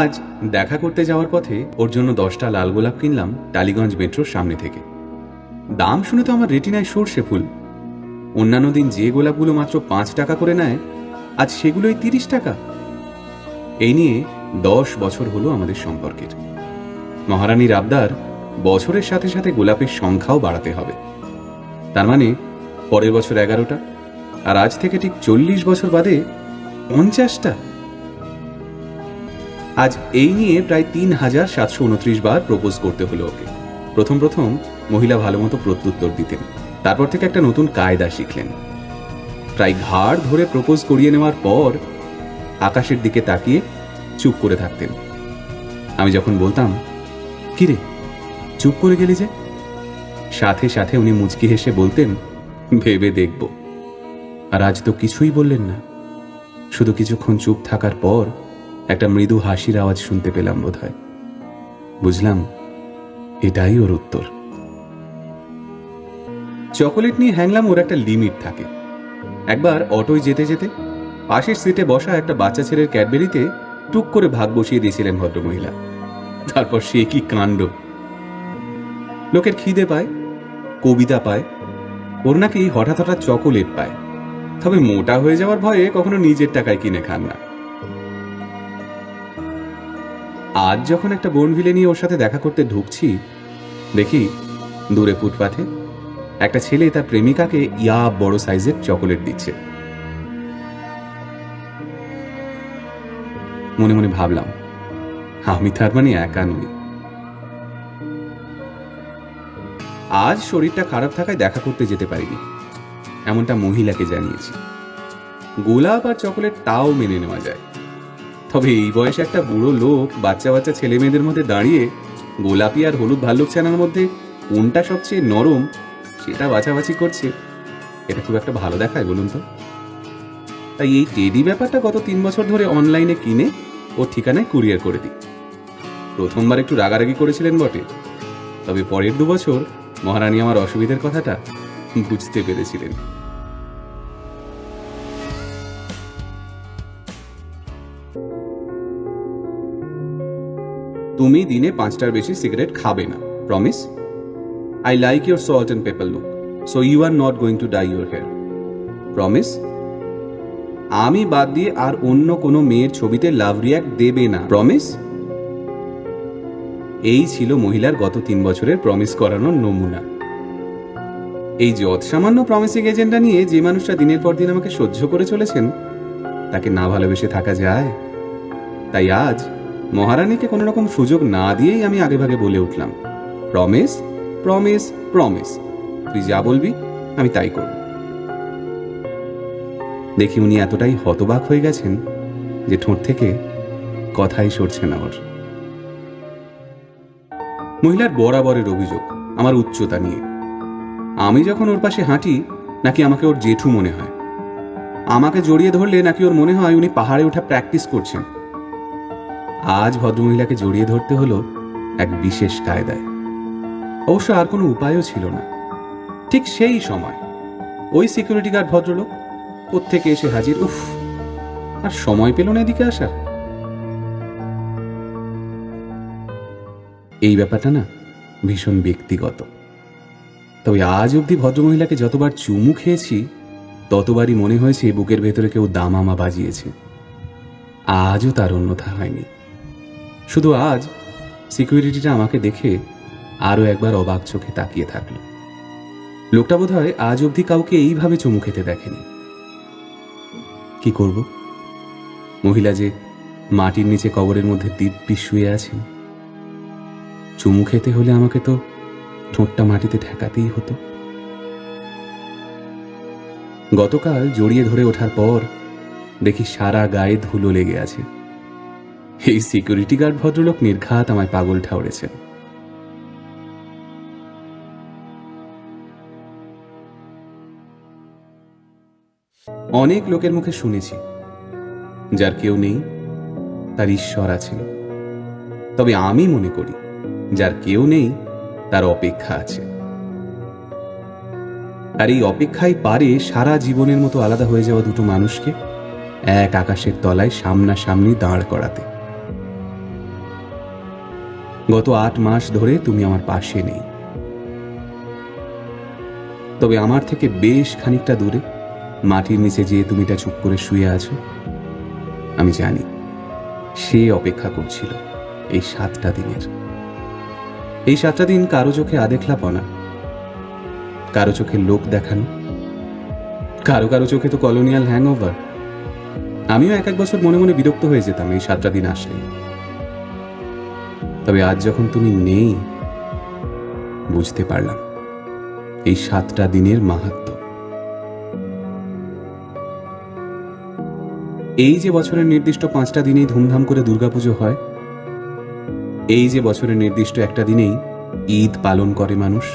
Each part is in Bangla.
আজ দেখা করতে যাওয়ার পথে ওর জন্য 10টা লাল গোলাপ কিনলাম টালিগঞ্জ মেট্রোর সামনে থেকে। দাম শুনে তো আমার রেটিনায় সর্ষে ফুল। অন্যান্য দিন যে গোলাপগুলো মাত্র 5 টাকা করে নেয়, আজ সেগুলোই 30 টাকা। এই নিয়ে 10 বছর হলো আমাদের সম্পর্কের। মহারানীর আবদার, বছরের সাথে সাথে গোলাপের সংখ্যাও বাড়াতে হবে। তার মানে পরের বছর 11টা, আর আজ থেকে ঠিক 40 বছর বাদে 50টা। আজ এই নিয়ে প্রায় 3729 বার প্রপোজ করতে হলো ওকে। প্রথম মহিলা ভালো মতো প্রত্যুত্তর দিতেন, তারপর থেকে একটা নতুন কায়দা শিখলেন। প্রায় ঘাড় ধরে প্রপোজ করিয়ে নেওয়ার পর আকাশের দিকে তাকিয়ে চুপ করে থাকতেন। আমি যখন বলতাম, কিরে চুপ করে গেলি যে, সাথে সাথে উনি মুচকি হেসে বলতেন, ভেবে দেখব। আর আজ তো কিছুই বললেন না, শুধু কিছুক্ষণ চুপ থাকার পর একটা মৃদু হাসির আওয়াজ শুনতে পেলাম বোধহয়। বুঝলাম এটাই ওর উত্তর। চকোলেট নিয়ে হ্যাংলাম ওর একটা লিমিট থাকে। একবার অটোয় যেতে যেতে পাশের সিটে বসা একটা বাচ্চা ছেলের ক্যাডবেরিতে টুক করে ভাগ বসিয়ে দিয়েছিলেন ভদ্রমহিলা। তারপর সে কি কাণ্ড! লোকের খিদে পায়, কবিতা পায়, ওর নাকি হঠাৎ হঠাৎ চকোলেট পায়। তবে মোটা হয়ে যাওয়ার ভয়ে কখনো নিজের টাকায় কিনে খান না। আজ যখন একটা বোনভিলে নিয়ে ওর সাথে দেখা করতে ঢুকছি, দেখি দূরে ফুটপাথে একটা ছেলে তার প্রেমিকাকে ইয়া বড় সাইজের চকোলেট দিচ্ছে। মনে মনে ভাবলাম, আমি তার মানে একা নই। আজ শরীরটা খারাপ থাকায় দেখা করতে যেতে পারিনি, এমনটা মহিলাকে জানিয়েছি। গোলাপ আর চকোলেট তাও মেনে নেওয়া যায়, তবে এই বয়সে একটা বুড়ো লোক বাচ্চা বাচ্চা ছেলে মেয়েদের মধ্যে দাঁড়িয়ে গোলাপি আর হলুদ ভাল্লুক ছানার মধ্যে কোনটা সবচেয়ে নরম সেটা বাছাবাছি করছে, এটা খুব একটা ভালো দেখায় বলুন তো? তাই এই টেডি ব্যাপারটা গত 3 বছর ধরে অনলাইনে কিনে ওর ঠিকানায় কুরিয়ার করে দিই। প্রথমবার একটু রাগারাগি করেছিলেন বটে, তবে পরের 2 বছর মহারানী আমার অসুবিধার কথাটা বুঝতে পেরেছিলেন। তুমি দিনে 5টার বেশি সিগারেট খাবে না, promise? I like your salt and pepper look, so you are not going to dye your hair. Promise? আমি বাদ দিয়ে আর অন্য কোনো মেয়ের ছবিতে লাভ রিয়াক্ট দেবে না, প্রমিস? এই ছিল মহিলার গত 3 বছরের প্রমিস করানোর নমুনা। এই যে অসামান্য প্রমিসিং এজেন্ডা নিয়ে যে মানুষটা দিনের পর দিন আমাকে সহ্য করে চলেছেন, তাকে না ভালোবেসে থাকা যায়? তাই আজ মহারানীকে কোনো রকম সুযোগ না দিয়েই আমি আগেভাগে বলে উঠলাম, প্রমিস, প্রমিস, প্রমিস, তুই যা বলবি আমি তাই করব। দেখি উনি এতটাই হতবাক হয়ে গেছেন যে ঠোঁট থেকে কথাই সরছে না ওর। মহিলার বরাবরের অভিযোগ আমার উচ্চতা নিয়ে। আমি যখন ওর পাশে হাঁটি, নাকি আমাকে ওর জেঠু মনে হয়। আমাকে জড়িয়ে ধরলে নাকি ওর মনে হয় উনি পাহাড়ে ওঠা প্র্যাকটিস করছেন। আজ ভদ্রমহিলাকে জড়িয়ে ধরতে হলো এক বিশেষ কায়দায়। অবশ্য আর কোনো উপায়ও ছিল না। ঠিক সেই সময় ওই সিকিউরিটি গার্ড ভদ্রলোক কোত্থেকে এসে হাজির। উফ, আর সময় পেল না এদিকে আসার। এই ব্যাপারটা না ভীষণ ব্যক্তিগত, তবে আজ অবধি ভদ্রমহিলাকে যতবার চুমু খেয়েছি ততবারই মনে হয়েছে বুকের ভেতরে কেউ দামামা বাজিয়েছে। আজও তার অন্যথা হয়নি। শুধু আজ সিকিউরিটিটা আমাকে দেখে আরো একবার অবাক চোখে তাকিয়ে থাকলো। লোকটা বোধহয় আজ অবধি কাউকে এইভাবে চুমু খেতে দেখেনি। কি করব? মহিলা যে মাটির নিচে কবরের মধ্যে দিব্যি শুয়ে আছেন। চুমু খেতে হলে আমাকে তো ঠোঁটটা মাটিতে ঠেকাতেই হতো। গতকাল জড়িয়ে ধরে ওঠার পর দেখি সারা গায়ে ধুলো লেগে আছে। এই সিকিউরিটি গার্ড ভদ্রলোক নির্ঘাত আমায় পাগল ঠাউরেছেন। অনেক লোকের মুখে শুনেছি, যার কেউ নেই তার ঈশ্বর আছেন। তবে আমি মনে করি, যার কেউ নেই তার অপেক্ষা আছে। আর এই অপেক্ষাই পারে সারা জীবনের মতো আলাদা হয়ে যাওয়া দুটো মানুষকে এক আকাশের তলায় সামনাসামনি দাঁড় করাতে। গত 8 মাস ধরে তুমি আমার পাশে নেই, তবে আমার থেকে বেশ খানিকটা দূরে মাটির নিচে যেয়ে তুমিটা চুপ করে শুয়ে আছো। আমি জানি সে অপেক্ষা করছিল এই 7টা দিনের। এই 7টা দিন কারো চোখে আদেখলাপনা, কারো চোখে লোক দেখানো, কারো কারো চোখে তো কলোনিয়াল হ্যাংওভার। আমিও এক বছর মনে মনে বিরক্ত হয়ে যেতাম এই 7টা দিন আসলে। তবে আজ যখন তুমি নেই, বুঝতে পারলাম এই 7টা দিনের মাহাত্ম্য। এই যে বছরের নির্দিষ্ট 5টা দিনেই ধুমধাম করে দুর্গাপুজো হয়, এই যে বছরের নির্দিষ্ট একটা দিনেই ঈদ পালন করে মানুষ,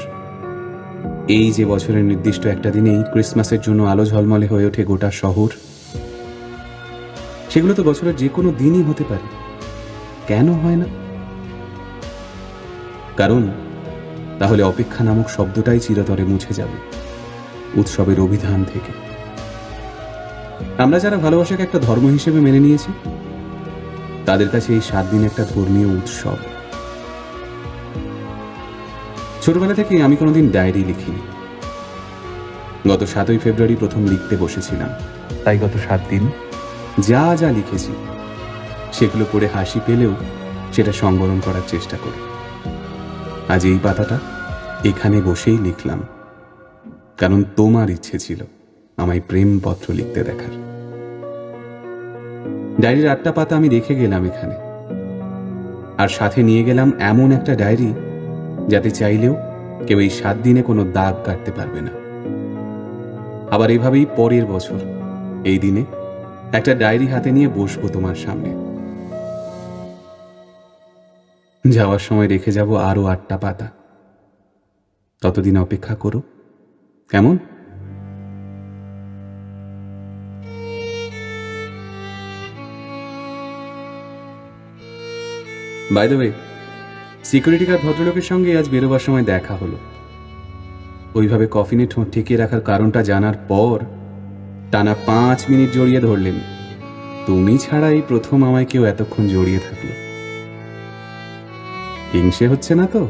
এই যে বছরের নির্দিষ্ট একটা দিনেই ক্রিসমাসের জন্য আলো ঝলমলে হয়ে ওঠে গোটা শহর, সেগুলো তো বছরের যে কোনো দিনই হতে পারে। কেন হয় না? কারণ তাহলে অপেক্ষা নামক শব্দটাই চিরতরে মুছে যাবে উৎসবের অভিধান থেকে। আমরা যারা ভালোবাসাকে একটা ধর্ম হিসেবে মেনে নিয়েছি, তাদের কাছে এই 7 দিন একটা ধর্মীয় উৎসব। ছোটবেলা থেকে আমি কোনোদিন ডায়েরি লিখিনি। গত 7ই ফেব্রুয়ারি প্রথম লিখতে বসেছিলাম, তাই গত 7 দিন যা যা লিখেছি সেগুলো পড়ে হাসি পেলেও সেটা সংবরণ করার চেষ্টা করি। আজ এই পাতাটা এখানে বসেই লিখলাম, কারণ তোমার ইচ্ছে ছিল আমায় প্রেমপত্র লিখতে দেখার। ডায়েরির 8টা পাতা আমি রেখে গেলাম এখানে, আর সাথে নিয়ে গেলাম এমন একটা ডায়েরি যাতে চাইলেও কেউ এই 7 দিনে কোনো দাগ কাটতে পারবে না। আবার এভাবেই পরের বছর এই দিনে একটা ডায়েরি হাতে নিয়ে বসবো তোমার সামনে। যাওয়ার সময় রেখে যাব আরো 8টা পাতা। ততদিন অপেক্ষা করো, কেমন? By the way, security guard ভদ্রলোকের সঙ্গে আজ বেরোবার সময় দেখা হলো। ওইভাবে কফিনে ঠোঁট ঠেকিয়ে রাখার কারণটা জানার পর টানা 5 মিনিট জড়িয়ে ধরলেন। তুমি ছাড়া এই প্রথম আমায় কেউ এতক্ষণ জড়িয়ে থাকলো। হিংসে হচ্ছে না তো?